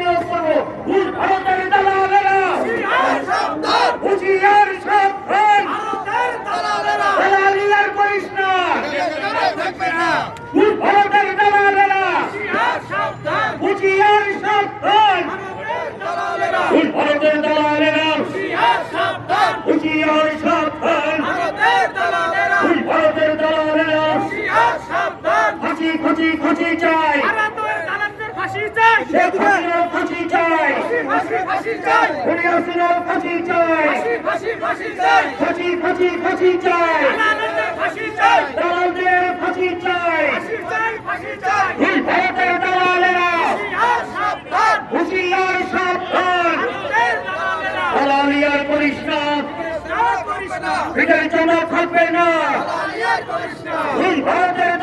নিয়োগ করবো। ভুল ভারতের দালালেরা হুঁশিয়ার সাবধান, দালালিয়ার করিস না। ভুল ভারতের দালালেরা হুঁশিয়ার সাবধান, ভুল ভারতের দালালেরা হুঁশিয়ার সাবধান, ভুল ভারতের দালালেরা ফাঁসি ফাঁসি ফাঁসি চাই, শেখ হাসিনার ফাঁসি চাই, খুনি হাসিনার ফাঁসি চাই, ফাঁসি ফাঁসি ফাঁসি চাই, দালালদের ফাঁসি চাই, ভুল ভারতের দালালেরা হুঁশিয়ার সাবধান, দালালিয়ার করিস না, পিঠের চামড়া থাকবে না। ভুল ভারতের